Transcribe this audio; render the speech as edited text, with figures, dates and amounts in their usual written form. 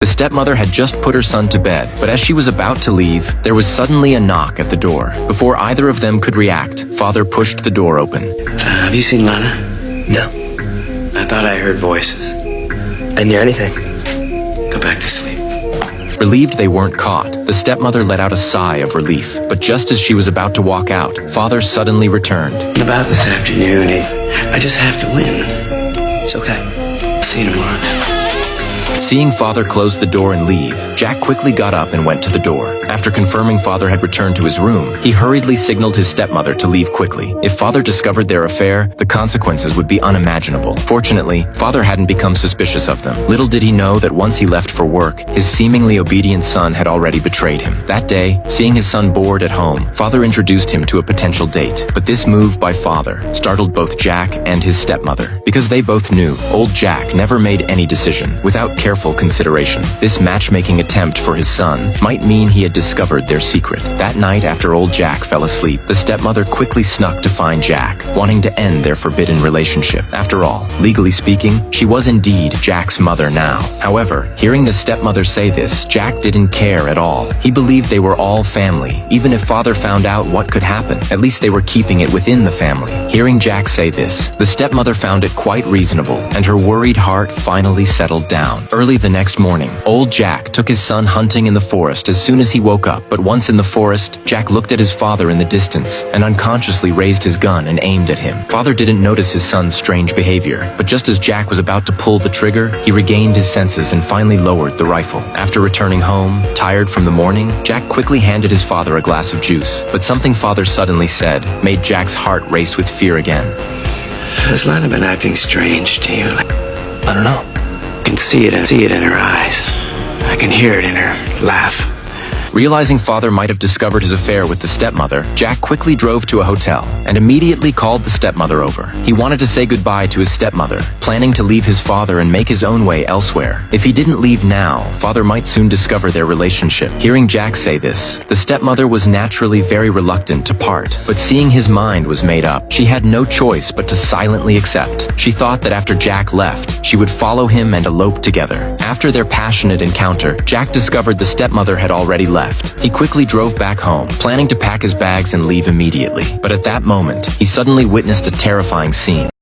The stepmother had just put her son to bed, but as she was about to leave, there was suddenly a knock at the door. Before either of them could react, father pushed the door open. Have you seen Lana? No. I thought I heard voices. I didn't hear anything. Go back to sleep. Relieved they weren't caught, the stepmother let out a sigh of relief. But just as she was about to walk out, father suddenly returned. About this afternoon, I just have to win. It's okay. See you tomorrow. Seeing father close the door and leave, Jack quickly got up and went to the door. After confirming father had returned to his room, he hurriedly signaled his stepmother to leave quickly. If father discovered their affair, the consequences would be unimaginable. Fortunately, father hadn't become suspicious of them. Little did he know that once he left for work, his seemingly obedient son had already betrayed him. That day, seeing his son bored at home, father introduced him to a potential date. But this move by father startled both Jack and his stepmother, because they both knew old Jack never made any decision without careful consideration. This matchmaking attempt for his son might mean he had discovered their secret. That night, after old Jack fell asleep, the stepmother quickly snuck to find Jack, wanting to end their forbidden relationship. After all, legally speaking, she was indeed Jack's mother now. However, hearing the stepmother say this, Jack didn't care at all. He believed they were all family. Even if father found out what could happen, at least they were keeping it within the family. Hearing Jack say this, the stepmother found it quite reasonable, and her worried heart finally settled down. Early the next morning, old Jack took his son hunting in the forest as soon as he woke up, but once in the forest, Jack looked at his father in the distance and unconsciously raised his gun and aimed at him. Father didn't notice his son's strange behavior, but just as Jack was about to pull the trigger, he regained his senses and finally lowered the rifle. After returning home, tired from the morning, Jack quickly handed his father a glass of juice, but something father suddenly said made Jack's heart race with fear again. Has Lana been acting strange to you? I don't know. I can see it in her eyes. I can hear it in her laugh. Realizing father might have discovered his affair with the stepmother, Jack quickly drove to a hotel and immediately called the stepmother over. He wanted to say goodbye to his stepmother, planning to leave his father and make his own way elsewhere. If he didn't leave now, father might soon discover their relationship. Hearing Jack say this, the stepmother was naturally very reluctant to part, but seeing his mind was made up, she had no choice but to silently accept. She thought that after Jack left, she would follow him and elope together. After their passionate encounter, Jack discovered the stepmother had already left. He quickly drove back home, planning to pack his bags and leave immediately. But at that moment, he suddenly witnessed a terrifying scene.